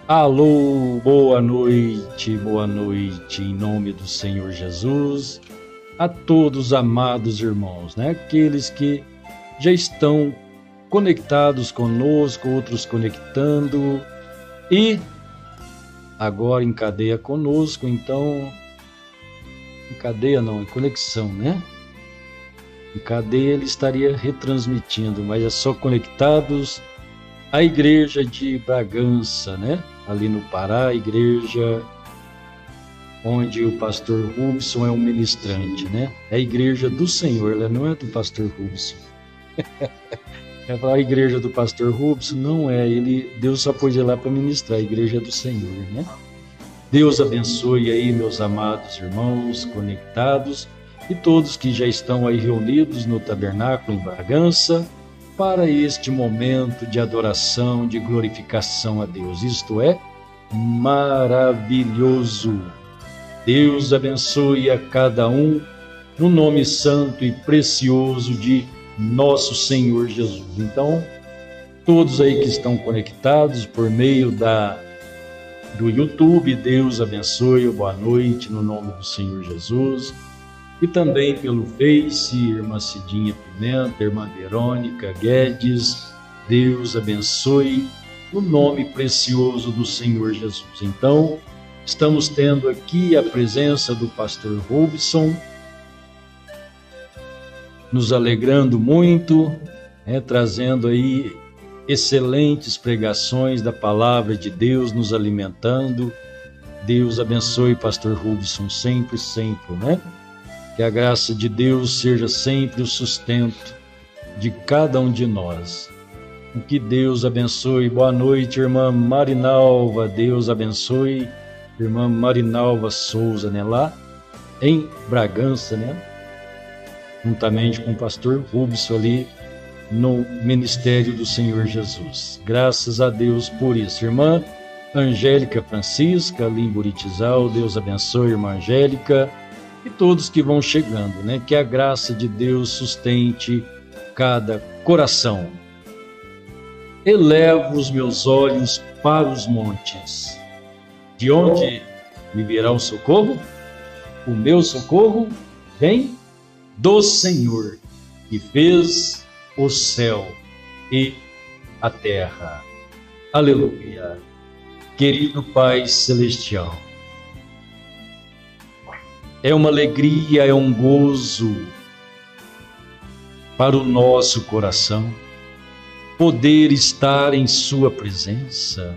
Alô, boa noite, em nome do Senhor Jesus, a todos amados irmãos, né? Aqueles que já estão conectados conosco, outros conectando e agora em cadeia conosco, então, em cadeia não, em conexão, né? Em cadeia ele estaria retransmitindo, mas é só conectados à igreja de Bragança, né? Ali no Pará, a igreja onde o pastor Rubson é um ministrante, né? É a igreja do Senhor, ela não é do pastor Rubson. É falar a igreja do pastor Rubson, não é, Deus só pôs ele lá para ministrar, a igreja do Senhor, né? Deus abençoe aí, meus amados irmãos conectados e todos que já estão aí reunidos no tabernáculo em Bragança para este momento de adoração, de glorificação a Deus. Isto é maravilhoso. Deus abençoe a cada um no nome santo e precioso de nosso Senhor Jesus. Então, todos aí que estão conectados por meio do YouTube, Deus abençoe, boa noite no nome do Senhor Jesus. E também pelo Face, irmã Cidinha Pimenta, irmã Verônica Guedes, Deus abençoe no nome precioso do Senhor Jesus. Então, estamos tendo aqui a presença do pastor Robson, nos alegrando muito, trazendo aí excelentes pregações da palavra de Deus, nos alimentando. Deus abençoe pastor Robson sempre, sempre, né? Que a graça de Deus seja sempre o sustento de cada um de nós. Que Deus abençoe. Boa noite, irmã Marinalva. Deus abençoe. Irmã Marinalva Souza, né? Lá em Bragança, né? Juntamente com o pastor Rubson ali no ministério do Senhor Jesus. Graças a Deus por isso. Irmã Angélica Francisca, ali em Buritizal. Deus abençoe, irmã Angélica. E todos que vão chegando, né? Que a graça de Deus sustente cada coração. Elevo os meus olhos para os montes. De onde me virá o socorro? O meu socorro vem do Senhor, que fez o céu e a terra. Aleluia. Querido Pai Celestial, é uma alegria, é um gozo para o nosso coração poder estar em Sua presença,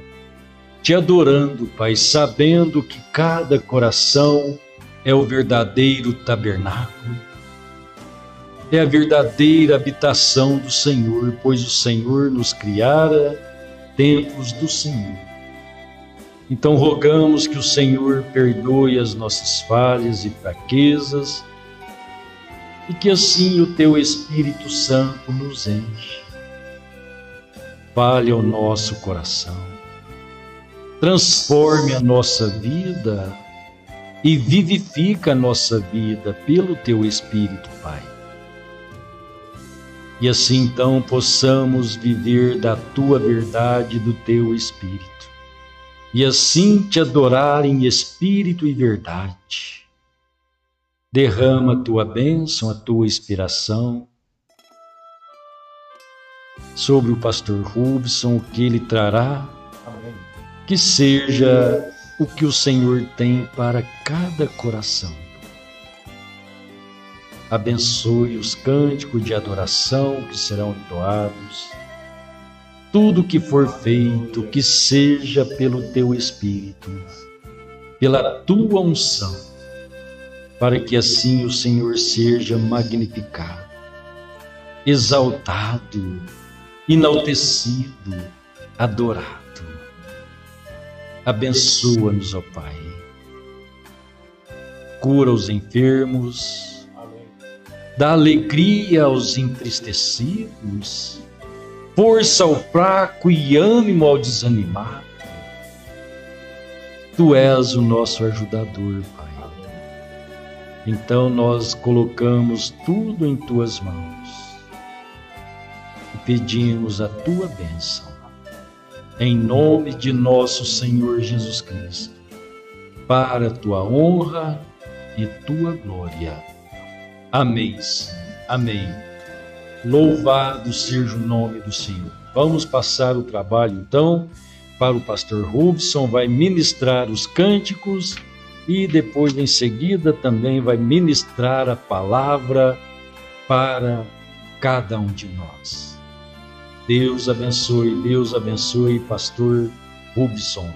te adorando, Pai, sabendo que cada coração é o verdadeiro tabernáculo, é a verdadeira habitação do Senhor, pois o Senhor nos criara templos do Senhor. Então rogamos que o Senhor perdoe as nossas falhas e fraquezas e que assim o Teu Espírito Santo nos enche. Fale ao nosso coração, transforme a nossa vida e vivifica a nossa vida pelo Teu Espírito, Pai. E assim então possamos viver da Tua verdade, do Teu Espírito. E assim te adorar em espírito e verdade. Derrama a tua bênção, a tua inspiração sobre o pastor Rubson, o que ele trará, que seja o que o Senhor tem para cada coração. Abençoe os cânticos de adoração que serão entoados. Tudo que for feito, que seja pelo Teu Espírito, pela Tua unção, para que assim o Senhor seja magnificado, exaltado, enaltecido, adorado. Abençoa-nos, ó Pai. Cura os enfermos, dá alegria aos entristecidos, força ao fraco e ânimo ao desanimado. Tu és o nosso ajudador, Pai. Então nós colocamos tudo em Tuas mãos e pedimos a Tua bênção. em nome de nosso Senhor Jesus Cristo, para a tua honra e tua glória. Amém. Amém. Louvado seja o nome do Senhor. Vamos passar o trabalho, então, para o pastor Rubson, vai ministrar os cânticos e depois, em seguida, também vai ministrar a palavra para cada um de nós. Deus abençoe, pastor Rubson.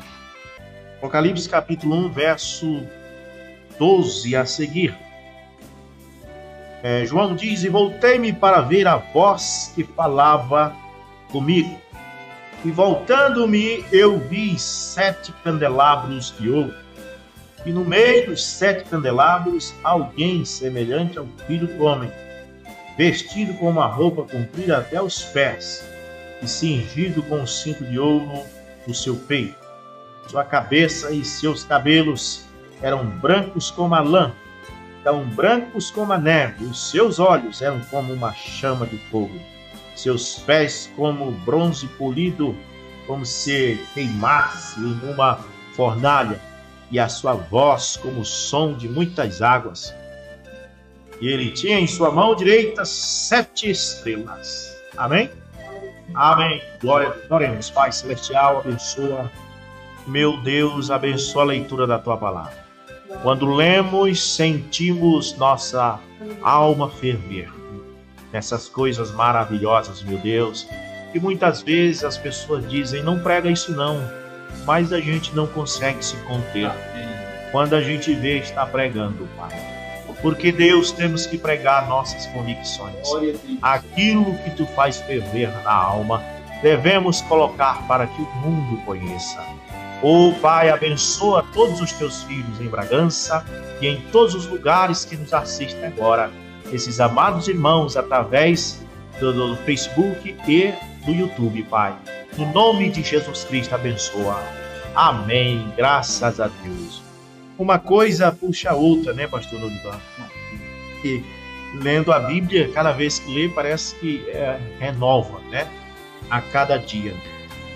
Apocalipse capítulo 1, verso 12 a seguir. João diz: e voltei-me para ver a voz que falava comigo. E voltando-me, eu vi 7 candelabros de ouro. E no meio dos 7 candelabros, alguém semelhante ao Filho do Homem, vestido com uma roupa comprida até os pés, e cingido com um cinto de ouro no seu peito. Sua cabeça e seus cabelos eram brancos como a lã, tão brancos como a neve. Os seus olhos eram como uma chama de fogo. Seus pés como bronze polido, como se queimasse em uma fornalha. E a sua voz como o som de muitas águas. E ele tinha em sua mão direita 7 estrelas. Amém? Amém. Glória a Deus. Pai Celestial, abençoa. Meu Deus, abençoa a leitura da tua palavra. Quando lemos, sentimos nossa alma ferver nessas coisas maravilhosas, meu Deus, que muitas vezes as pessoas dizem: não prega isso não, mas a gente não consegue se conter quando a gente vê está pregando, Pai. Porque, Deus, temos que pregar nossas convicções. Aquilo que tu faz ferver na alma, devemos colocar para que o mundo conheça. Pai, abençoa todos os teus filhos em Bragança e em todos os lugares que nos assistem agora, esses amados irmãos, através do Facebook e do YouTube, Pai. No nome de Jesus Cristo, abençoa. Amém. Graças a Deus. Uma coisa puxa a outra, né, pastor Norivan? E lendo a Bíblia, cada vez que lê, parece que renova, né? A cada dia.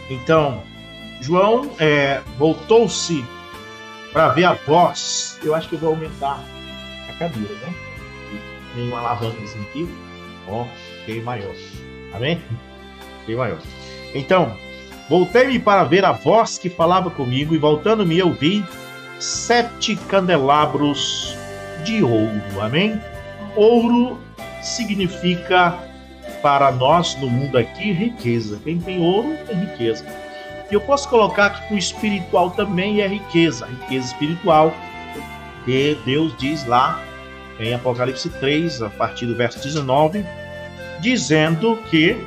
Então, João voltou-se para ver a voz. Eu acho que eu vou aumentar a cadeira, né? Tem uma alavancazinha aqui. Fiquei maior. Amém? Fiquei maior. Então, voltei-me para ver a voz que falava comigo, e voltando-me eu vi 7 candelabros de ouro. Amém? Ouro significa para nós no mundo aqui riqueza. Quem tem ouro tem riqueza. E eu posso colocar que o espiritual também é riqueza. Riqueza espiritual. E Deus diz lá em Apocalipse 3, a partir do verso 19, dizendo que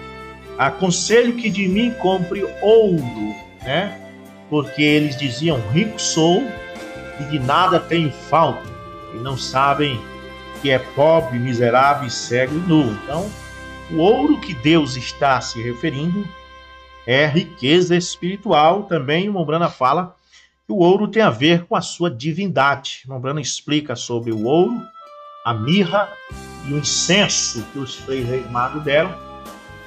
aconselho que de mim compre ouro, né? Porque eles diziam: rico sou e de nada tenho falta, e não sabem que é pobre, miserável, cego e nu. Então, o ouro que Deus está se referindo é riqueza espiritual. Também o Mombrana fala que o ouro tem a ver com a sua divindade. O Mombrana explica sobre o ouro, a mirra e o incenso que os 3 reis magos deram.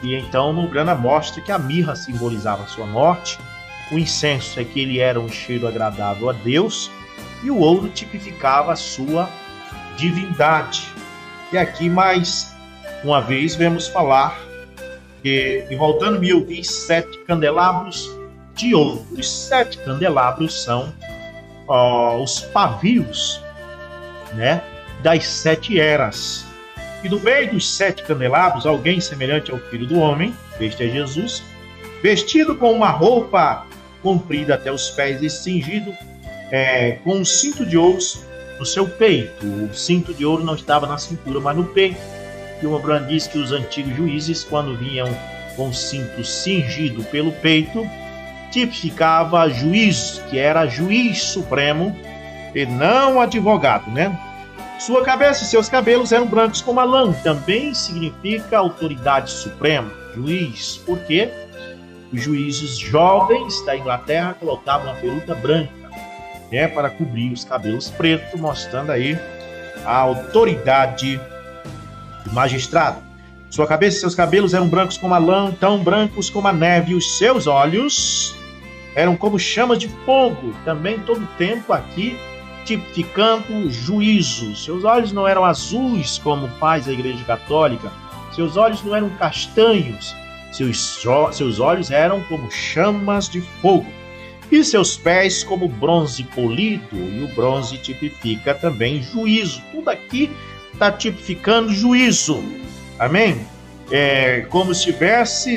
E então o Mombrana mostra que a mirra simbolizava a sua morte, o incenso é que ele era um cheiro agradável a Deus, e o ouro tipificava a sua divindade. E aqui mais uma vez vemos falar que, e voltando-me, eu vi 7 candelabros de ouro. Os 7 candelabros são os pavios, né, das 7 eras. E no meio dos 7 candelabros, alguém semelhante ao Filho do Homem, este é Jesus, vestido com uma roupa comprida até os pés e cingido com um cinto de ouro no seu peito. O cinto de ouro não estava na cintura, mas no peito. E o Mombrana diz que os antigos juízes, quando vinham com o cinto cingido pelo peito, tipificava juiz, que era juiz supremo e não advogado, né? Sua cabeça e seus cabelos eram brancos como a lã. Também significa autoridade suprema, juiz, porque os juízes jovens da Inglaterra colocavam uma peruca branca, né, para cobrir os cabelos pretos, mostrando aí a autoridade do magistrado. Sua cabeça e seus cabelos eram brancos como a lã, tão brancos como a neve, e os seus olhos eram como chamas de fogo, também todo tempo aqui tipificando juízo. Seus olhos não eram azuis como faz a Igreja Católica, seus olhos não eram castanhos, seus olhos eram como chamas de fogo, e seus pés como bronze polido, e o bronze tipifica também juízo. Tudo aqui está tipificando juízo, amém? Como se estivesse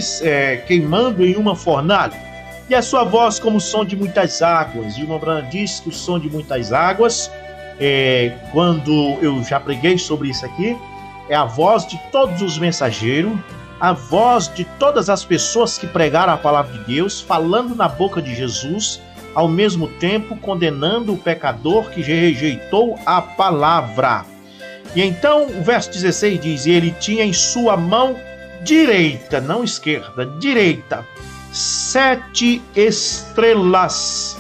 queimando em uma fornalha. E a sua voz como o som de muitas águas. E o Brana diz que o som de muitas águas, quando eu já preguei sobre isso aqui, é a voz de todos os mensageiros, a voz de todas as pessoas que pregaram a palavra de Deus, falando na boca de Jesus, ao mesmo tempo condenando o pecador que rejeitou a palavra. E então o verso 16 diz: ele tinha em sua mão direita, não esquerda, direita, 7 estrelas,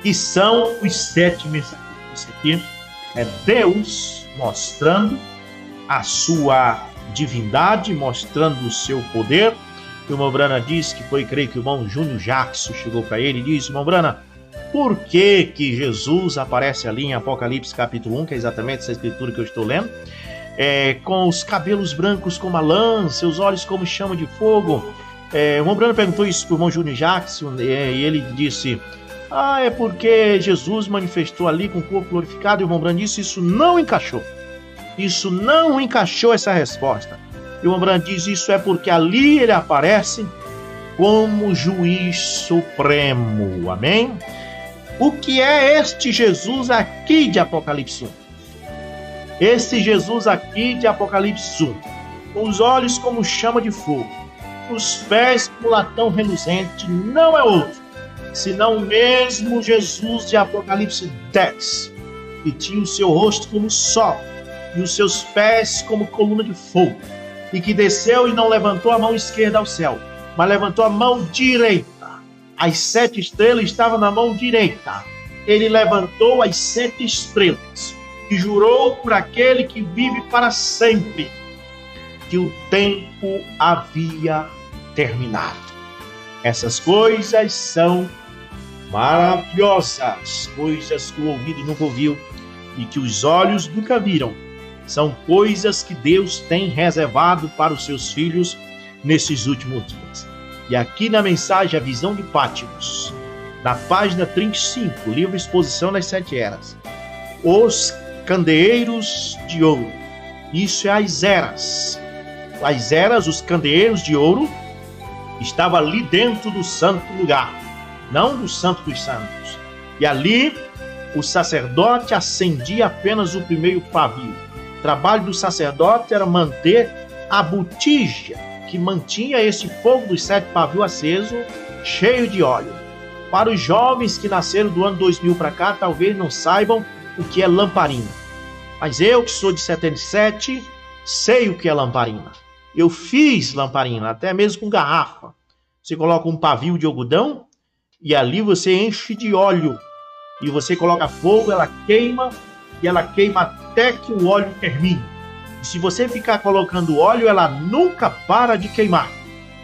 que são os 7 mensageiros. Isso aqui é Deus mostrando a sua divindade, mostrando o seu poder. E o irmão Brana diz que foi, creio que o irmão Júnior Jackson chegou para ele e disse: irmão Brana, por que Jesus aparece ali em Apocalipse capítulo 1, que é exatamente essa escritura que eu estou lendo, com os cabelos brancos como a lã, seus olhos como chama de fogo? O irmão Brana perguntou isso para o irmão Júnior Jackson, e ele disse: é porque Jesus manifestou ali com o corpo glorificado. E o irmão Brana disse: isso não encaixou. Isso não encaixou, essa resposta. E o irmão Brana diz: isso é porque ali ele aparece como juiz supremo. Amém? O que é este Jesus aqui de Apocalipse 1? Esse Jesus aqui de Apocalipse 1, com os olhos como chama de fogo, os pés como latão reluzente, não é outro senão o mesmo Jesus de Apocalipse 10, que tinha o seu rosto como sol e os seus pés como coluna de fogo, e que desceu e não levantou a mão esquerda ao céu, mas levantou a mão direita. As 7 estrelas estavam na mão direita. Ele levantou as 7 estrelas e jurou por aquele que vive para sempre que o tempo havia terminado. Essas coisas são maravilhosas, coisas que o ouvido nunca ouviu e que os olhos nunca viram. São coisas que Deus tem reservado para os seus filhos nesses últimos dias. E aqui na mensagem A Visão de Patmos, na página 35, livro Exposição das 7 Eras, os candeeiros de ouro. Isso é as eras. As eras, os candeeiros de ouro, estavam ali dentro do santo lugar, não do santo dos santos. E ali o sacerdote acendia apenas o primeiro pavio. O trabalho do sacerdote era manter a botija que mantinha esse fogo dos 7 pavios aceso, cheio de óleo. Para os jovens que nasceram do ano 2000 para cá, talvez não saibam o que é lamparina. Mas eu, que sou de 77, sei o que é lamparina. Eu fiz lamparina, até mesmo com garrafa. Você coloca um pavio de algodão e ali você enche de óleo. E você coloca fogo, ela queima, e ela queima até que o óleo termine. E se você ficar colocando óleo, ela nunca para de queimar.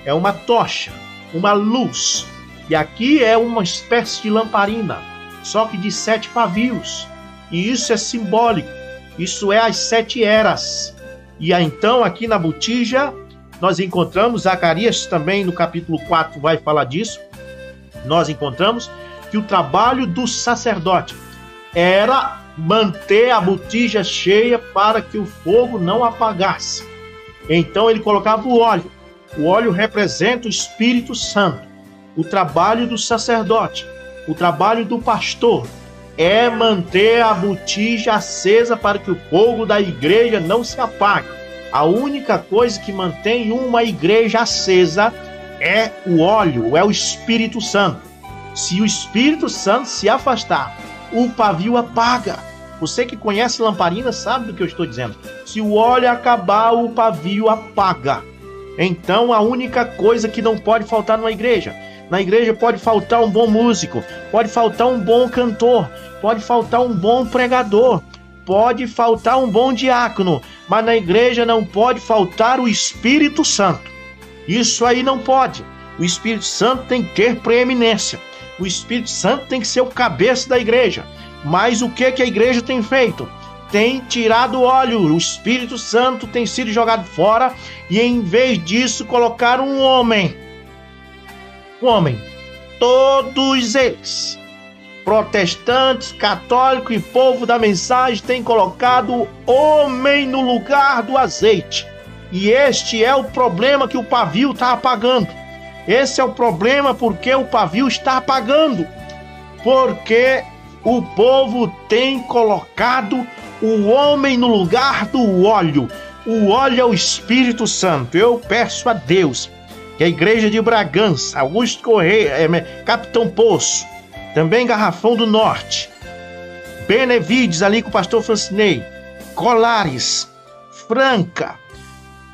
É uma tocha, uma luz. E aqui é uma espécie de lamparina, só que de 7 pavios. E isso é simbólico. Isso é as 7 eras. E então aqui na botija nós encontramos, Zacarias também no capítulo 4 vai falar disso, nós encontramos que o trabalho do sacerdote era manter a botija cheia para que o fogo não apagasse. Então ele colocava o óleo. O óleo representa o Espírito Santo. O trabalho do sacerdote, o trabalho do pastor é manter a botija acesa para que o fogo da igreja não se apague. A única coisa que mantém uma igreja acesa é o óleo, é o Espírito Santo. Se o Espírito Santo se afastar, o pavio apaga. Você que conhece lamparina sabe do que eu estou dizendo. Se o óleo acabar, o pavio apaga. Então a única coisa que não pode faltar numa igreja, na igreja pode faltar um bom músico, pode faltar um bom cantor, pode faltar um bom pregador, pode faltar um bom diácono, mas na igreja não pode faltar o Espírito Santo. Isso aí não pode. O Espírito Santo tem que ter preeminência. O Espírito Santo tem que ser o cabeça da igreja. Mas o que a igreja tem feito? Tem tirado o óleo. O Espírito Santo tem sido jogado fora e em vez disso colocaram um homem. Todos eles, protestantes, católicos e povo da mensagem, têm colocado o homem no lugar do azeite. E este é o problema que o pavio está apagando. Esse é o problema porque o pavio está apagando. Porque o povo tem colocado o homem no lugar do óleo. O óleo é o Espírito Santo. Eu peço a Deus que a igreja de Bragança, Augusto Correia, Capitão Poço, também Garrafão do Norte, Benevides ali com o pastor Francinei, Colares, Franca,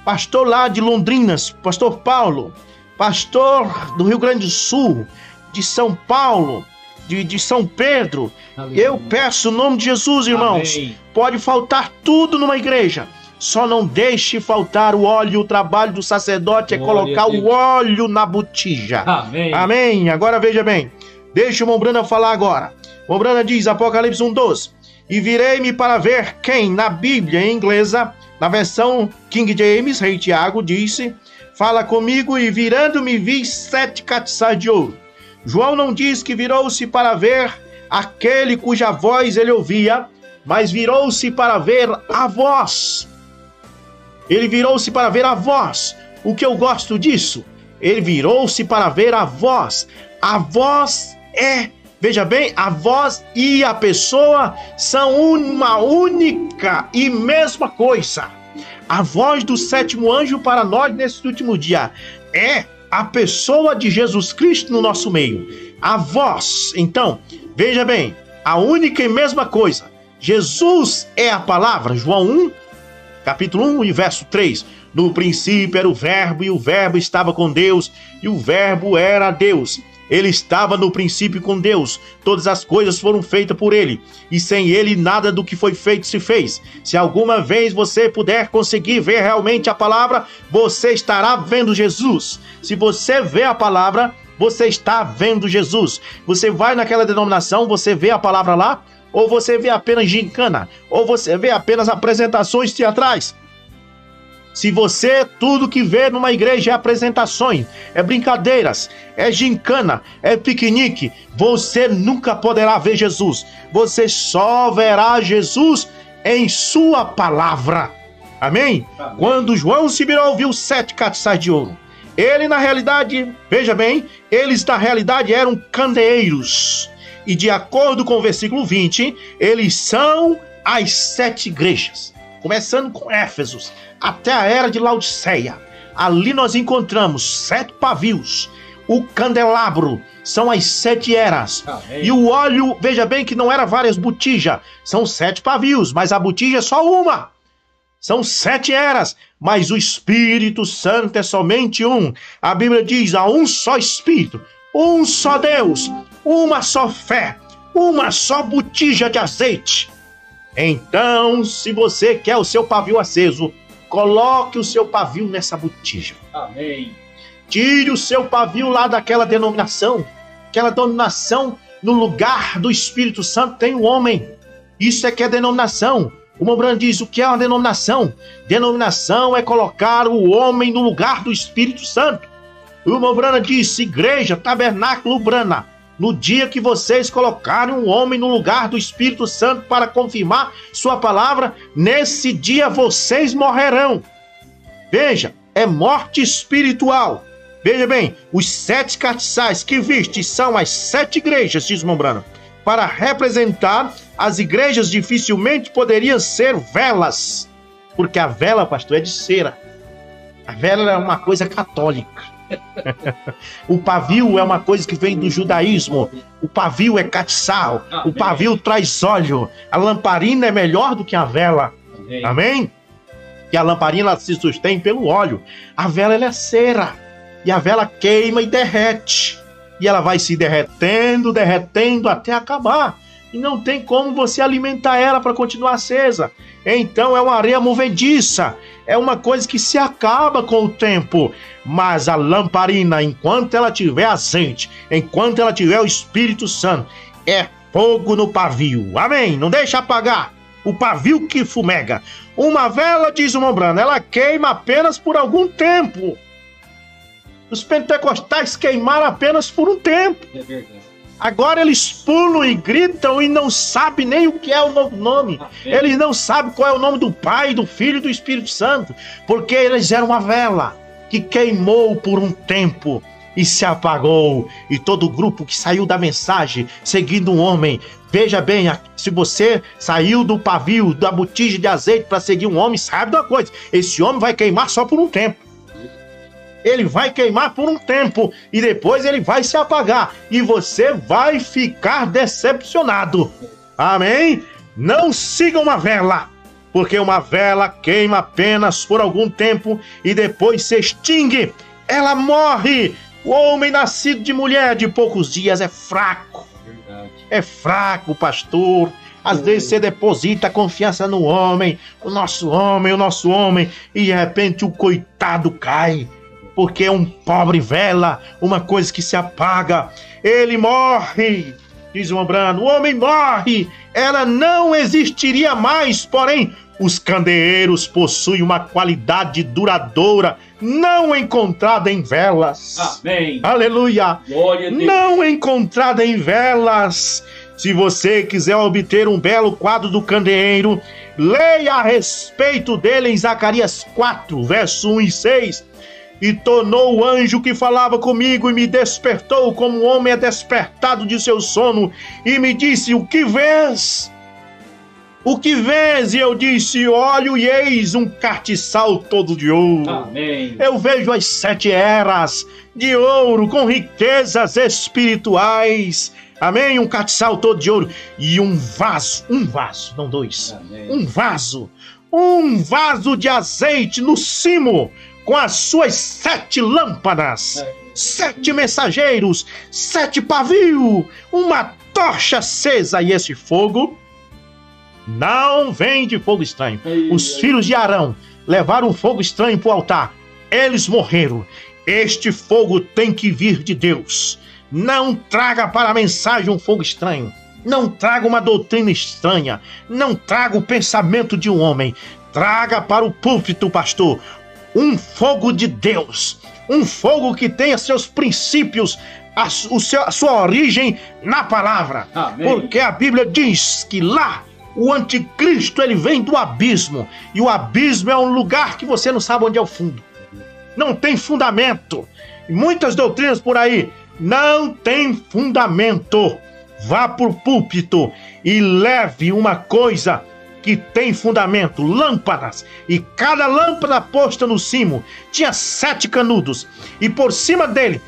pastor lá de Londrinas, pastor Paulo, pastor do Rio Grande do Sul, de São Paulo, de São Pedro. Aleluia. Eu peço no nome de Jesus, irmãos. Amém. Pode faltar tudo numa igreja, só não deixe faltar o óleo. O trabalho do sacerdote é colocar o óleo na botija. Amém. Amém. Agora veja bem, deixa o irmão Brana falar agora. O irmão Brana diz, Apocalipse 1:12, e virei-me para ver quem, na Bíblia em inglesa, na versão King James, Rei Tiago, disse, fala comigo, e virando-me vi 7 castiçais de ouro. João não diz que virou-se para ver aquele cuja voz ele ouvia, mas virou-se para ver a voz. Ele virou-se para ver a voz. O que eu gosto disso? Ele virou-se para ver a voz. A voz é, veja bem, a voz e a pessoa são uma única e mesma coisa. A voz do 7º anjo para nós nesse último dia é a pessoa de Jesus Cristo no nosso meio. A voz, então, veja bem, a única e mesma coisa. Jesus é a palavra. João 1, capítulo 1 e verso 3. No princípio era o verbo, e o verbo estava com Deus, e o verbo era Deus. Ele estava no princípio com Deus. Todas as coisas foram feitas por ele, e sem ele nada do que foi feito se fez. Se alguma vez você puder conseguir ver realmente a palavra, você estará vendo Jesus. Se você vê a palavra, você está vendo Jesus. Você vai naquela denominação, você vê a palavra lá, ou você vê apenas gincana, ou você vê apenas apresentações teatrais. Se você, tudo que vê numa igreja é apresentações, é brincadeiras, é gincana, é piquenique, você nunca poderá ver Jesus. Você só verá Jesus em sua palavra. Amém? Amém. Quando João se virou, viu 7 castiçais de ouro. Ele na realidade, veja bem, eles na realidade eram candeeiros. E de acordo com o versículo 20, eles são as 7 igrejas. Começando com Éfesos, até a era de Laodiceia. Ali nós encontramos 7 pavios. O candelabro são as 7 eras. E o óleo, veja bem que não era várias botijas. São 7 pavios, mas a botija é só uma. São 7 eras, mas o Espírito Santo é somente um. A Bíblia diz, há um só Espírito, um só Deus, uma só fé, uma só botija de azeite. Então, se você quer o seu pavio aceso, coloque o seu pavio nessa botija. Amém. Tire o seu pavio lá daquela denominação. Aquela denominação, no lugar do Espírito Santo, tem um homem. Isso é que é denominação. O Mombrano diz, o que é uma denominação? Denominação é colocar o homem no lugar do Espírito Santo. O Mombrana diz, igreja, tabernáculo Brana, no dia que vocês colocarem um homem no lugar do Espírito Santo para confirmar sua palavra, nesse dia vocês morrerão. Veja, é morte espiritual. Veja bem, os 7 castiçais que viste são as 7 igrejas, diz Mombrana. Para representar as igrejas dificilmente poderiam ser velas, porque a vela, pastor, é de cera. A vela é uma coisa católica. O pavio é uma coisa que vem do judaísmo. O pavio é castiçal. O pavio traz óleo. A lamparina é melhor do que a vela. Amém? Que a lamparina se sustém pelo óleo. A vela ela é cera. E a vela queima e derrete. E ela vai se derretendo, derretendo até acabar. E não tem como você alimentar ela para continuar acesa. Então é uma areia movediça. é uma coisa que se acaba com o tempo. Mas a lamparina, enquanto ela tiver azeite, enquanto ela tiver o Espírito Santo, é fogo no pavio. Amém? Não deixa apagar. O pavio que fumega. Uma vela, diz o Mombrana, ela queima apenas por algum tempo. Os pentecostais queimaram apenas por um tempo. É verdade. Agora eles pulam e gritam e não sabem nem o que é o novo nome. Eles não sabem qual é o nome do Pai, do Filho e do Espírito Santo. Porque eles eram uma vela que queimou por um tempo e se apagou. E todo o grupo que saiu da mensagem seguindo um homem. Veja bem, se você saiu do pavio, da botija de azeite para seguir um homem, sabe de uma coisa: esse homem vai queimar só por um tempo. Ele vai queimar por um tempo e depois ele vai se apagar e você vai ficar decepcionado. Amém? Não siga uma vela, porque uma vela queima apenas por algum tempo e depois se extingue. Ela morre. O homem nascido de mulher de poucos dias é fraco. É fraco, pastor. Às vezes você deposita a confiança no homem, o nosso homem, e de repente o coitado cai. Porque é um pobre vela, uma coisa que se apaga. Ele morre, diz o Mombrana, o homem morre, ela não existiria mais. Porém, os candeeiros possuem uma qualidade duradoura, não encontrada em velas. Amém. Aleluia. Glória a Deus. Não encontrada em velas. Se você quiser obter um belo quadro do candeeiro, leia a respeito dele em Zacarias 4, verso 1 e 6. E tornou o anjo que falava comigo e me despertou como um homem é despertado de seu sono e me disse: o que vês? O que vês? E eu disse: olho e eis um castiçal todo de ouro. Amém. Eu vejo as 7 eras de ouro com riquezas espirituais. Amém? Um castiçal todo de ouro e um vaso, não dois. Amém. Um vaso de azeite no cimo, com as suas 7 lâmpadas, 7 mensageiros, 7 pavios, uma tocha acesa. E esse fogo não vem de fogo estranho. Os filhos de Arão levaram um fogo estranho para o altar. Eles morreram. Este fogo tem que vir de Deus. Não traga para a mensagem um fogo estranho. Não traga uma doutrina estranha. Não traga o pensamento de um homem. Traga para o púlpito, pastor, um fogo de Deus, um fogo que tenha seus princípios, a sua origem na palavra. Amém. Porque a Bíblia diz que lá o anticristo ele vem do abismo, e o abismo é um lugar que você não sabe onde é o fundo, não tem fundamento. E muitas doutrinas por aí não tem fundamento. Vá para o púlpito e leve uma coisa que tem fundamento, lâmpadas, e cada lâmpada posta no cimo tinha 7 canudos, e por cima dele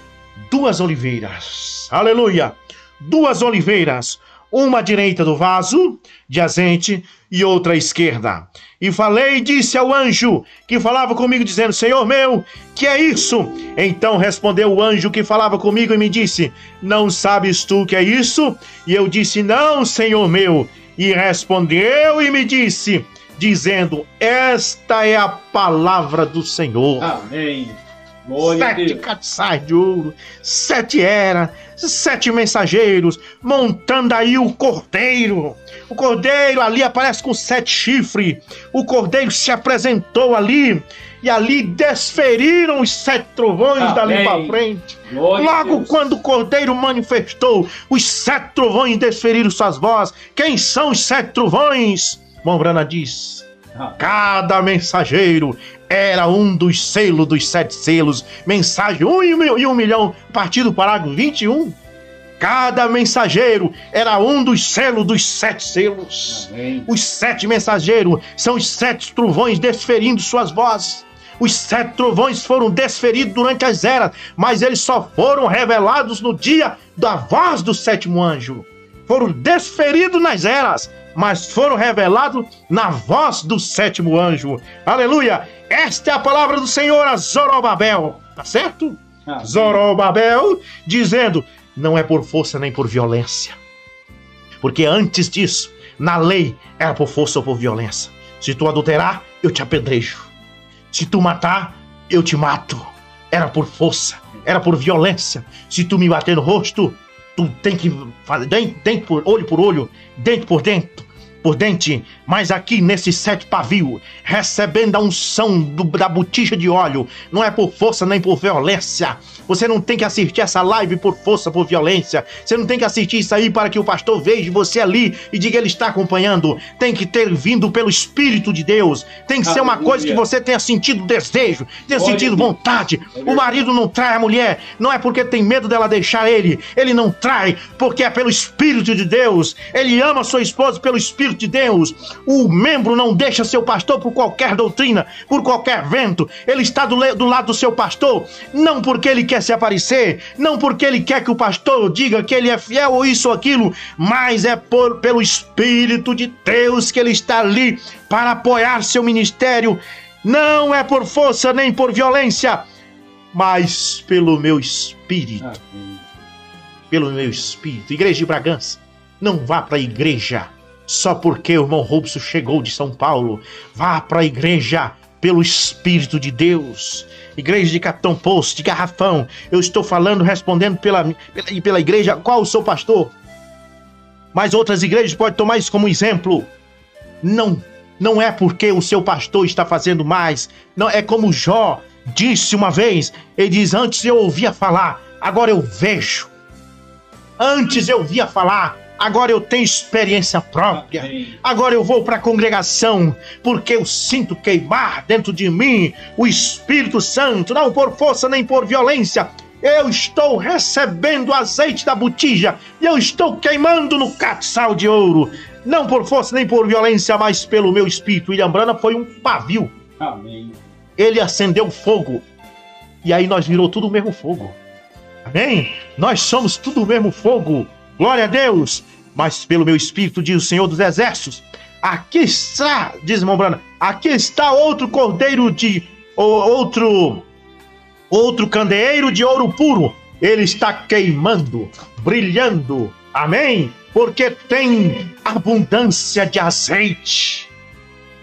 2 oliveiras, aleluia, 2 oliveiras, uma à direita do vaso de azeite e outra à esquerda. E falei e disse ao anjo que falava comigo, dizendo: Senhor meu, que é isso? Então respondeu o anjo que falava comigo e me disse: não sabes tu o que é isso? E eu disse: não, Senhor meu. E respondeu e me disse, dizendo: esta é a palavra do Senhor. Amém. 7 castiçais de ouro, 7 eras, 7 mensageiros, montando aí o cordeiro. O cordeiro ali aparece com 7 chifres. O cordeiro se apresentou ali, e ali desferiram os 7 trovões. Amém. Dali para frente. Logo quando o cordeiro manifestou, os 7 trovões desferiram suas vozes. Quem são os 7 trovões? Mombrana diz: cada mensageiro era um dos selos dos 7 selos. Mensagem 1 e 1 milhão, a partir do parágrafo 21. Cada mensageiro era um dos selos dos 7 selos. Amém. Os 7 mensageiros são os 7 trovões desferindo suas vozes. Os 7 trovões foram desferidos durante as eras, mas eles só foram revelados no dia da voz do 7º anjo. Foram desferidos nas eras, mas foram revelados na voz do 7º anjo. Aleluia! Esta é a palavra do Senhor a Zorobabel, tá certo? Zorobabel dizendo: não é por força nem por violência. Porque antes disso, na lei, era por força ou por violência. Se tu adulterar, eu te apedrejo. Se tu matar, eu te mato. Era por força, era por violência. Se tu me bater no rosto, tu tem que fazer dente por olho, dente por dente, mas aqui nesse 7 pavio, recebendo a unção da botija de óleo, não é por força nem por violência. Você não tem que assistir essa live por força, por violência. Você não tem que assistir isso aí para que o pastor veja você ali e diga que ele está acompanhando. Tem que ter vindo pelo Espírito de Deus. Tem que ser uma coisa que você tenha sentido desejo, tenha sentido vontade. O marido não trai a mulher, não é porque tem medo dela deixar ele. Ele não trai porque é pelo Espírito de Deus. Ele ama sua esposa pelo Espírito de Deus. O membro não deixa seu pastor por qualquer doutrina, por qualquer vento. Ele está do lado do seu pastor, não porque ele quer se aparecer, não porque ele quer que o pastor diga que ele é fiel ou isso ou aquilo, mas é pelo Espírito de Deus que ele está ali para apoiar seu ministério. Não é por força nem por violência, mas pelo meu Espírito. Pelo meu Espírito. Igreja de Bragança, não vá para a igreja só porque o irmão Robson chegou de São Paulo. Vá para a igreja pelo Espírito de Deus. Igreja de Capitão Poço, de Garrafão, eu estou falando, respondendo pela igreja, qual o seu pastor? Mas outras igrejas podem tomar isso como exemplo. Não é porque o seu pastor está fazendo mais. Não, é como Jó disse uma vez. Ele diz, antes eu ouvia falar, agora eu vejo. Antes eu ouvia falar, agora eu tenho experiência própria. Agora eu vou para a congregação porque eu sinto queimar dentro de mim o Espírito Santo, não por força nem por violência. Eu estou recebendo o azeite da botija e eu estou queimando no castiçal de ouro, não por força nem por violência, mas pelo meu Espírito. William Branham foi um pavio. Amém. Ele acendeu fogo e aí nós virou tudo o mesmo fogo. Amém? Nós somos tudo o mesmo fogo. Glória a Deus. Mas pelo meu Espírito, diz o Senhor dos Exércitos, aqui está, diz irmão Branham, aqui está outro cordeiro outro candeeiro de ouro puro. Ele está queimando, brilhando. Amém? Porque tem abundância de azeite.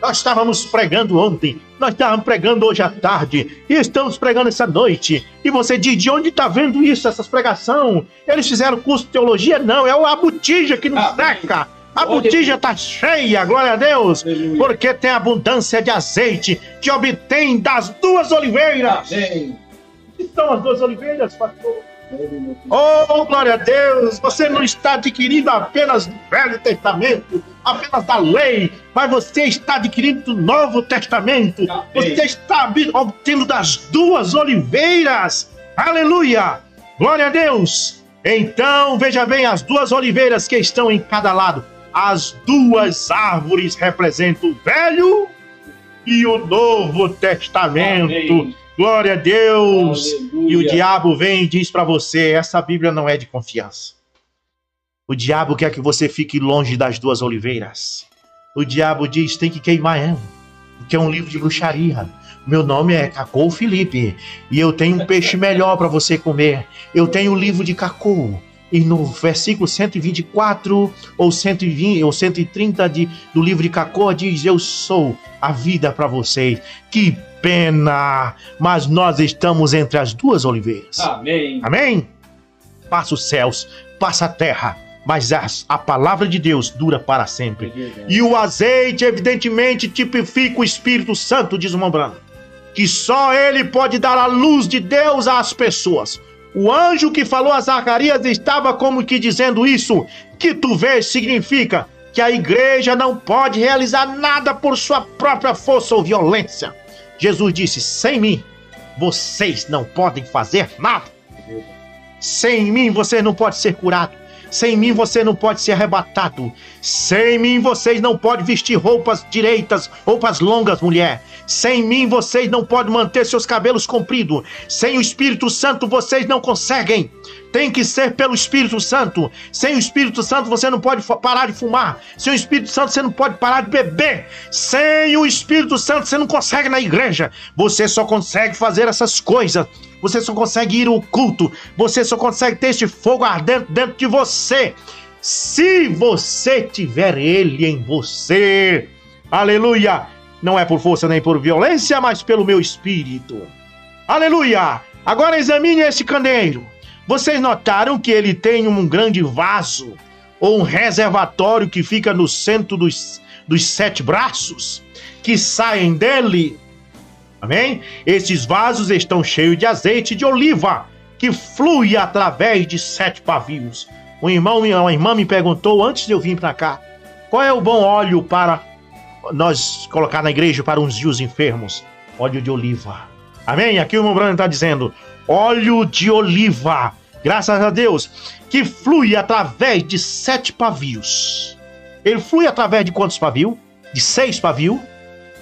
Nós estávamos pregando ontem, nós estávamos pregando hoje à tarde, e estamos pregando essa noite. E você diz, de onde está vendo isso, essas pregações? Eles fizeram curso de teologia? Não, é a botija que nos seca. A botija está cheia, glória a Deus, porque tem abundância de azeite que obtém das duas oliveiras. Que são as duas oliveiras, pastor? Oh, glória a Deus! Você não está adquirindo apenas do Velho Testamento, apenas da lei, mas você está adquirindo do Novo Testamento. Você está obtendo das duas oliveiras. Aleluia! Glória a Deus! Então, veja bem, as duas oliveiras que estão em cada lado. As duas árvores representam o Velho e o Novo Testamento. Amém. Glória a Deus. Aleluia. E o diabo vem e diz para você, essa Bíblia não é de confiança. O diabo quer que você fique longe das duas oliveiras. O diabo diz, tem que queimar ela, porque é um livro de bruxaria. Meu nome é Cacô Felipe e eu tenho um peixe melhor para você comer. Eu tenho o livro de Cacô. E no versículo 124 ou 120 ou 130 do livro de Cacô diz, eu sou a vida para vocês. Que pena, mas nós estamos entre as duas oliveiras. Amém. Amém? Passa os céus, passa a terra, mas a palavra de Deus dura para sempre. E o azeite, evidentemente, tipifica o Espírito Santo, diz o irmão Branham, que só ele pode dar a luz de Deus às pessoas. O anjo que falou a Zacarias estava como que dizendo isso. Que tu vês significa que a igreja não pode realizar nada por sua própria força ou violência. Jesus disse, sem mim, vocês não podem fazer nada. Sem mim, você não pode ser curado. Sem mim, você não pode ser arrebatado. Sem mim, vocês não podem vestir roupas direitas, roupas longas, mulher. Sem mim, vocês não podem manter seus cabelos compridos. Sem o Espírito Santo, vocês não conseguem. Tem que ser pelo Espírito Santo. Sem o Espírito Santo, você não pode parar de fumar. Sem o Espírito Santo, você não pode parar de beber. Sem o Espírito Santo, você não consegue ir na igreja. Você só consegue fazer essas coisas. Você só consegue ir ao culto. Você só consegue ter este fogo ardente dentro de você. Se você tiver ele em você. Aleluia. Não é por força nem por violência, mas pelo meu espírito. Aleluia! Agora examine esse candeeiro. Vocês notaram que ele tem um grande vaso, ou um reservatório que fica no centro dos 7 braços, que saem dele? Amém? Esses vasos estão cheios de azeite de oliva, que flui através de 7 pavios. Um irmão e uma irmã me perguntou antes de eu vir para cá, qual é o bom óleo para nós colocar na igreja para ungir os enfermos? Óleo de oliva. Amém? Aqui o irmão Brando está dizendo, óleo de oliva, graças a Deus, que flui através de 7 pavios. Ele flui através de quantos pavios? De 6 pavios?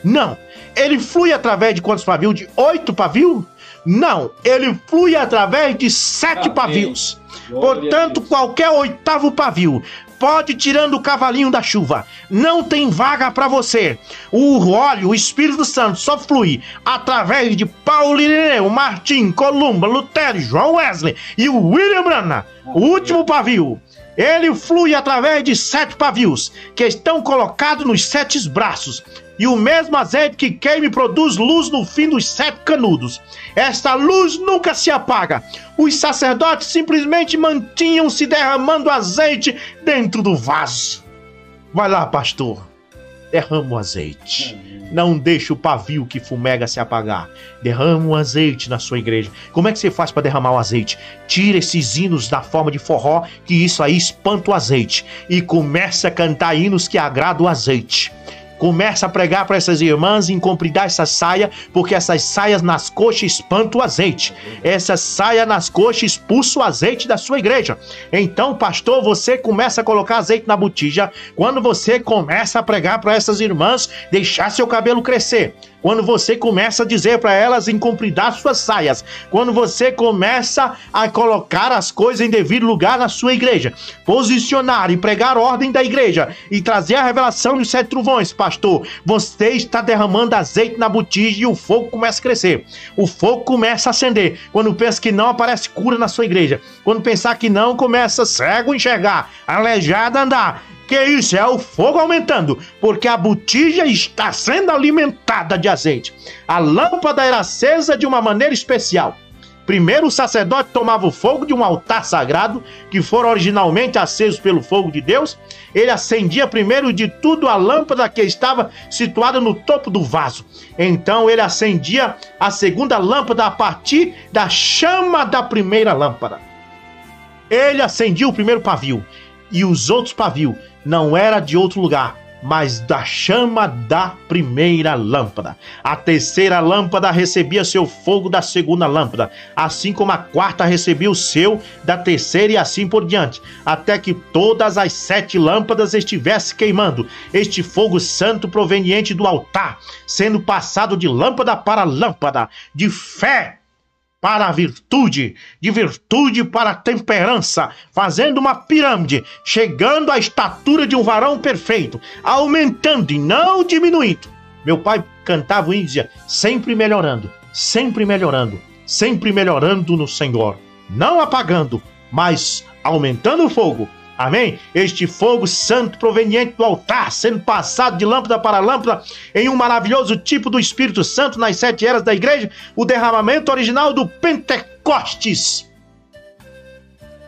Não. Ele flui através de quantos pavios? De 8 pavios? Não. Ele flui através de 7 pavios. Portanto, qualquer 8º pavio pode ir tirando o cavalinho da chuva. Não tem vaga para você. O óleo, o Espírito Santo só flui através de Paulo Irineu, Martim, Columba, Lutero, João Wesley e o William Branham. O último pavio. Ele flui através de 7 pavios que estão colocados nos 7 braços. E o mesmo azeite que queima e produz luz no fim dos 7 canudos. Esta luz nunca se apaga. Os sacerdotes simplesmente mantinham-se derramando azeite dentro do vaso. Vai lá, pastor. Derrama o azeite. Não deixe o pavio que fumega se apagar. Derrama o azeite na sua igreja. Como é que você faz para derramar o azeite? Tira esses hinos da forma de forró, que isso aí espanta o azeite. E começa a cantar hinos que agradam o azeite. Começa a pregar para essas irmãs em compridar essa saia, porque essas saias nas coxas espantam o azeite. Essa saia nas coxas expulsa o azeite da sua igreja. Então, pastor, você começa a colocar azeite na botija quando você começa a pregar para essas irmãs deixar seu cabelo crescer. Quando você começa a dizer para elas encompridar suas saias. Quando você começa a colocar as coisas em devido lugar na sua igreja. Posicionar e pregar a ordem da igreja. E trazer a revelação dos 7 trovões, pastor. Você está derramando azeite na botija e o fogo começa a crescer. O fogo começa a acender. Quando pensa que não, aparece cura na sua igreja. Quando pensar que não, começa cego a enxergar, aleijado a andar. Que isso? É o fogo aumentando, porque a botija está sendo alimentada de azeite. A lâmpada era acesa de uma maneira especial. Primeiro o sacerdote tomava o fogo de um altar sagrado, que fora originalmente aceso pelo fogo de Deus. Ele acendia primeiro de tudo a lâmpada que estava situada no topo do vaso. Então ele acendia a segunda lâmpada a partir da chama da primeira lâmpada. Ele acendia o primeiro pavio, e os outros pavios não era de outro lugar, mas da chama da primeira lâmpada. A terceira lâmpada recebia seu fogo da segunda lâmpada, assim como a quarta recebia o seu da terceira e assim por diante, até que todas as 7 lâmpadas estivessem queimando, este fogo santo proveniente do altar, sendo passado de lâmpada para lâmpada, de fé para a virtude, de virtude para a temperança, fazendo uma pirâmide, chegando à estatura de um varão perfeito, aumentando e não diminuindo. Meu pai cantava e dizia, sempre melhorando, sempre melhorando, sempre melhorando no Senhor, não apagando, mas aumentando o fogo. Amém? Este fogo santo proveniente do altar, sendo passado de lâmpada para lâmpada, em um maravilhoso tipo do Espírito Santo nas 7 eras da igreja, o derramamento original do Pentecostes.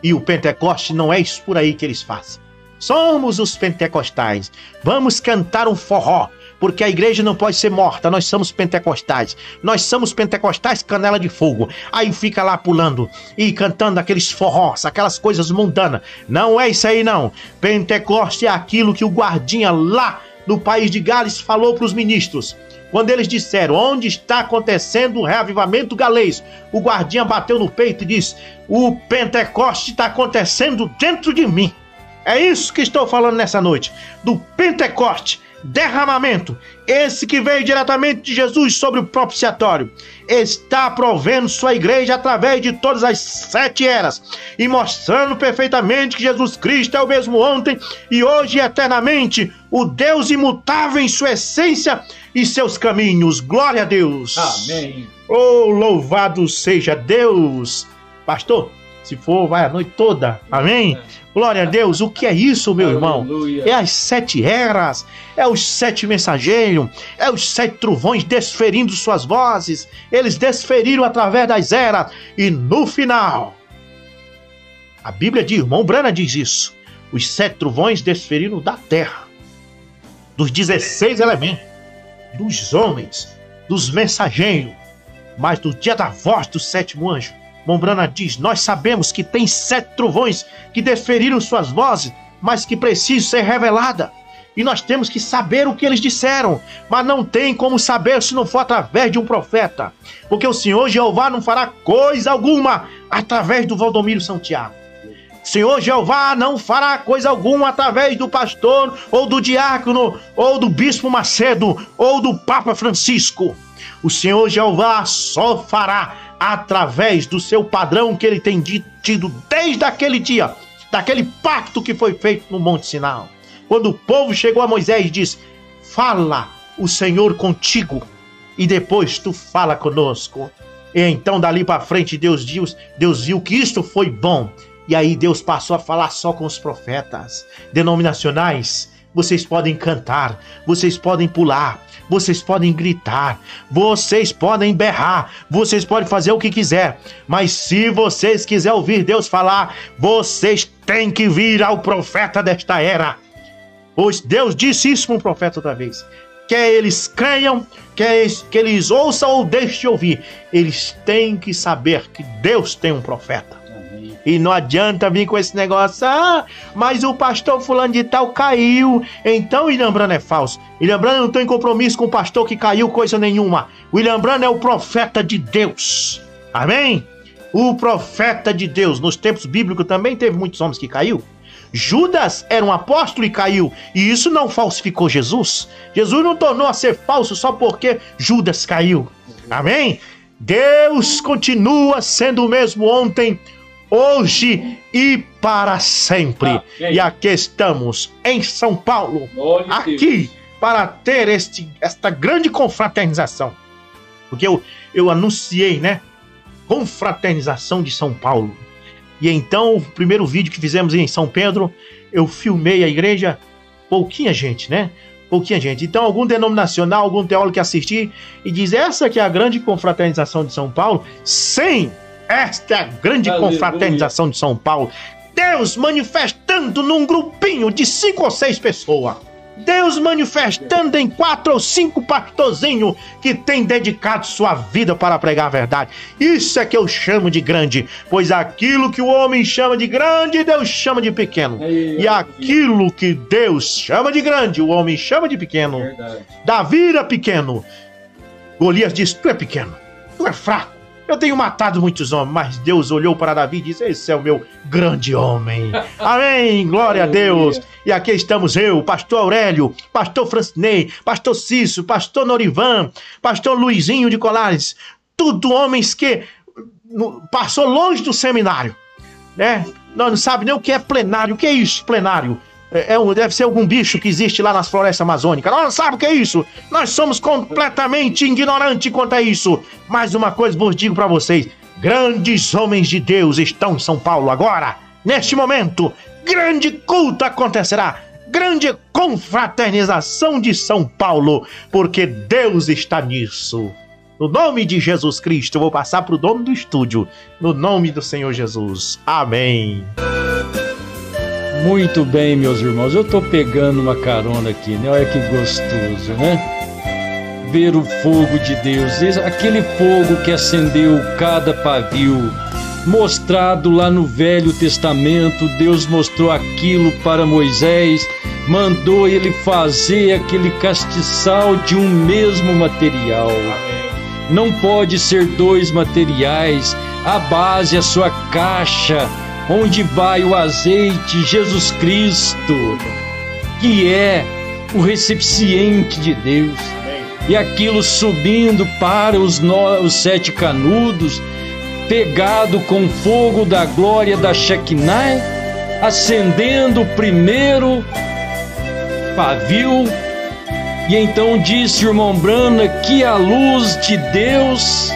E o Pentecostes não é isso por aí que eles fazem. Somos os pentecostais. Vamos cantar um forró, porque a igreja não pode ser morta. Nós somos pentecostais. Nós somos pentecostais canela de fogo. Aí fica lá pulando e cantando aqueles forrós, aquelas coisas mundanas. Não é isso aí não. Pentecoste é aquilo que o guardinha lá no país de Gales falou para os ministros. Quando eles disseram, onde está acontecendo o reavivamento galês? O guardinha bateu no peito e disse, o Pentecoste está acontecendo dentro de mim. É isso que estou falando nessa noite, do Pentecoste, derramamento, esse que veio diretamente de Jesus sobre o propiciatório, está provendo sua igreja através de todas as 7 eras e mostrando perfeitamente que Jesus Cristo é o mesmo ontem e hoje e eternamente, o Deus imutável em sua essência e seus caminhos. Glória a Deus. Amém. Oh, louvado seja Deus. Pastor, Se for, vai a noite toda. Amém? Glória a Deus. O que é isso, meu irmão? É as 7 eras, é os 7 mensageiros, é os 7 trovões desferindo suas vozes. Eles desferiram através das eras. E no final, a Bíblia diz, irmão Brana diz isso, os 7 trovões desferiram da terra, dos 16 elementos, dos homens, dos mensageiros, mas no dia da voz do 7º anjo, Mombrana diz, nós sabemos que tem 7 trovões que desferiram suas vozes, mas que precisam ser reveladas. E nós temos que saber o que eles disseram, mas não tem como saber se não for através de um profeta. Porque o Senhor Jeová não fará coisa alguma através do Valdomiro Santiago. O Senhor Jeová não fará coisa alguma através do pastor, ou do diácono, ou do bispo Macedo, ou do Papa Francisco. O Senhor Jeová só fará através do seu padrão que ele tem tido desde aquele dia, daquele pacto que foi feito no Monte Sinai. Quando o povo chegou a Moisés e disse, fala o Senhor contigo e depois tu fala conosco. E então dali para frente Deus viu que isto foi bom. E aí Deus passou a falar só com os profetas denominacionais. Vocês podem cantar, vocês podem pular, vocês podem gritar, vocês podem berrar, vocês podem fazer o que quiser, mas se vocês quiserem ouvir Deus falar, vocês têm que vir ao profeta desta era. Pois Deus disse isso para um profeta outra vez. Quer eles creiam, quer que eles ouçam ou deixem de ouvir, eles têm que saber que Deus tem um profeta. E não adianta vir com esse negócio, mas o pastor fulano de tal caiu, então William Brana é falso. William Brana não tem compromisso com o pastor que caiu coisa nenhuma. William Brana é o profeta de Deus, amém? O profeta de Deus. Nos tempos bíblicos também teve muitos homens que caiu. Judas era um apóstolo e caiu, e isso não falsificou Jesus. Jesus não tornou a ser falso só porque Judas caiu, amém? Deus continua sendo o mesmo ontem, hoje e para sempre. E aqui estamos em São Paulo, aqui para ter esta grande confraternização. Porque eu anunciei, né? Confraternização de São Paulo. E então, o primeiro vídeo que fizemos em São Pedro, eu filmei a igreja, pouquinha gente, né? Pouquinha gente. Então, algum denominacional, algum teólogo que assistir e diz, essa que é a grande confraternização de São Paulo, sim! Esta é a grande confraternização de São Paulo. Deus manifestando num grupinho de 5 ou 6 pessoas. Deus manifestando em 4 ou 5 pastorzinhos que têm dedicado sua vida para pregar a verdade. Isso é que eu chamo de grande. Pois aquilo que o homem chama de grande, Deus chama de pequeno. E aquilo que Deus chama de grande, o homem chama de pequeno. Davi era pequeno. Golias disse, tu é pequeno, tu é fraco. Eu tenho matado muitos homens, mas Deus olhou para Davi e disse, esse é o meu grande homem. Amém, glória a Deus. E aqui estamos eu, pastor Aurélio, pastor Francinei, pastor Cício, pastor Norivan, pastor Luizinho de Colares. Tudo homens que passou longe do seminário, né? Não sabe nem o que é plenário. O que é isso, plenário? Deve ser algum bicho que existe lá nas florestas amazônicas. Nós não sabemos o que é isso. Nós somos completamente ignorantes quanto a isso. Mais uma coisa vos digo para vocês. Grandes homens de Deus estão em São Paulo agora. Neste momento, grande culto acontecerá. Grande confraternização de São Paulo. Porque Deus está nisso. No nome de Jesus Cristo, eu vou passar para o dono do estúdio. No nome do Senhor Jesus. Amém. Muito bem, meus irmãos, eu tô pegando uma carona aqui, né? Olha que gostoso, né? Ver o fogo de Deus, aquele fogo que acendeu cada pavio, mostrado lá no Velho Testamento. Deus mostrou aquilo para Moisés, mandou ele fazer aquele castiçal de um mesmo material. Não pode ser 2 materiais, a base, a sua caixa, onde vai o azeite, Jesus Cristo, que é o recipiente de Deus. Amém. E aquilo subindo para os 7 canudos, pegado com fogo da glória da Shekinah, acendendo o primeiro pavio. E então disse o irmão Brana que a luz de Deus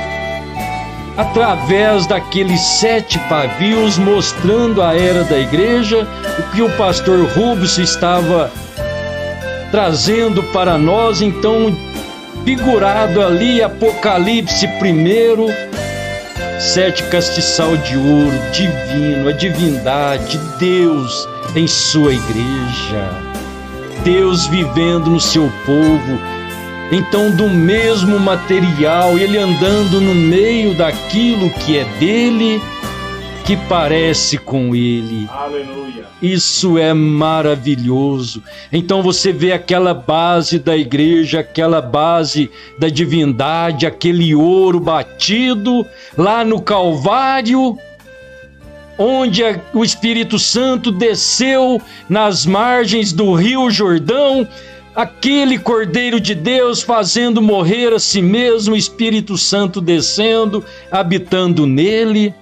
através daqueles 7 pavios, mostrando a era da igreja, o que o pastor Rubens estava trazendo para nós. Então, figurado ali, Apocalipse 1, 7 castiçal de ouro, divino, a divindade, Deus em sua igreja, Deus vivendo no seu povo. Então, do mesmo material, ele andando no meio daquilo que é dele, que parece com ele. Aleluia. Isso é maravilhoso. Então você vê aquela base da igreja, aquela base da divindade, aquele ouro batido lá no Calvário, onde o Espírito Santo desceu nas margens do Rio Jordão, aquele Cordeiro de Deus fazendo morrer a si mesmo, o Espírito Santo descendo, habitando nele,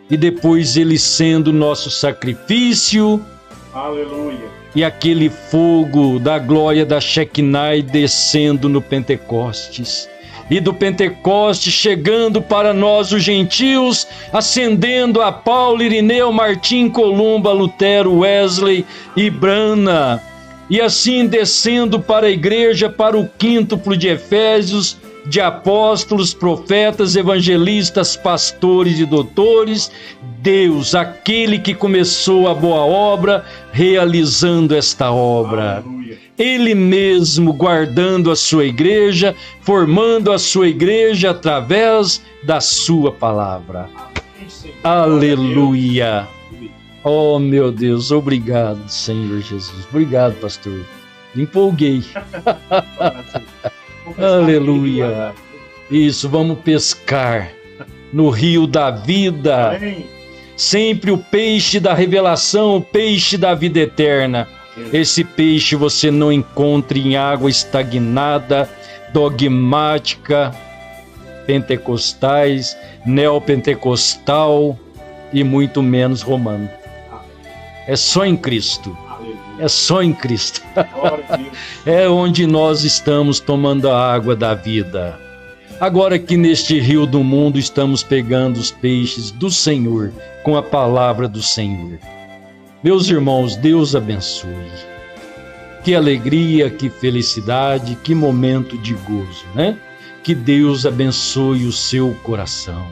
e depois ele sendo nosso sacrifício. Aleluia. E aquele fogo da glória da Shekinah descendo no Pentecostes. E do Pentecostes chegando para nós os gentios, ascendendo a Paulo, Irineu, Martim, Columba, Lutero, Wesley e Brana. E assim descendo para a igreja, para o quíntuplo de Efésios, de apóstolos, profetas, evangelistas, pastores e doutores, Deus, aquele que começou a boa obra, realizando esta obra. Aleluia. Ele mesmo guardando a sua igreja, formando a sua igreja através da sua palavra. Aleluia. Oh, meu Deus, obrigado, Senhor Jesus. Obrigado, pastor. Me empolguei. Aleluia. Isso, vamos pescar no rio da vida. Amém. Sempre o peixe da revelação, o peixe da vida eterna. Esse peixe você não encontra em água estagnada, dogmática, pentecostais, neopentecostal e muito menos romano. É só em Cristo. É só em Cristo. É onde nós estamos tomando a água da vida. Agora que neste rio do mundo estamos pegando os peixes do Senhor com a palavra do Senhor. Meus irmãos, Deus abençoe. Que alegria, que felicidade, que momento de gozo, né? Que Deus abençoe o seu coração.